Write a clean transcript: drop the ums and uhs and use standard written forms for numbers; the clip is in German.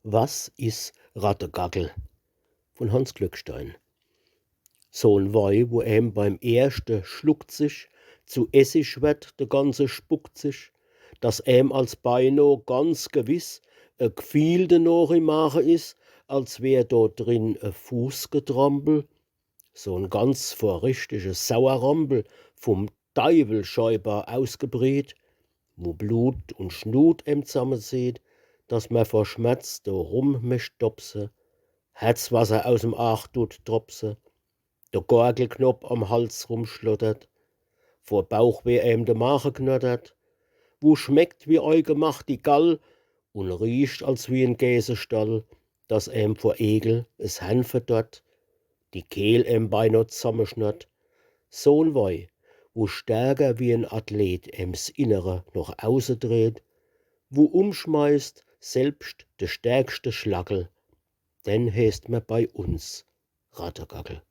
Was is Rattegaggel von Hans Glückstein. So 'n Weih, wo beim erste schluckt sich zu Essig wird, de ganze spuckt sich, dass als beino ganz gewiss G'fiel dennoch im Mache is, als wär dort drin Fußgetrampel, so 'n ganz vorrichtige Sauerampel vom Deiwel scheinbar ausgebret, wo Blut und Schnut zusammenseht, dass man vor Schmerz do rum möcht dopse, Herzwasser aus'm Aach tut tropse, der Gorgelknopf am Hals rumschlottert, vor Bauchweh de Mache knottert, wo schmeckt wie eugemacht die Gall und riecht als wie 'n Käsestall, dass vor Ekel es Herrn verdorrt, die Kehl beinahe zusammenschnurrt. So 'n Weih, wo stärker wie 'n Athlet s Innere noch außen dreht, wo umschmeißt selbst de stärkste Schlackel, den heesst man bei uns Rattegaggel.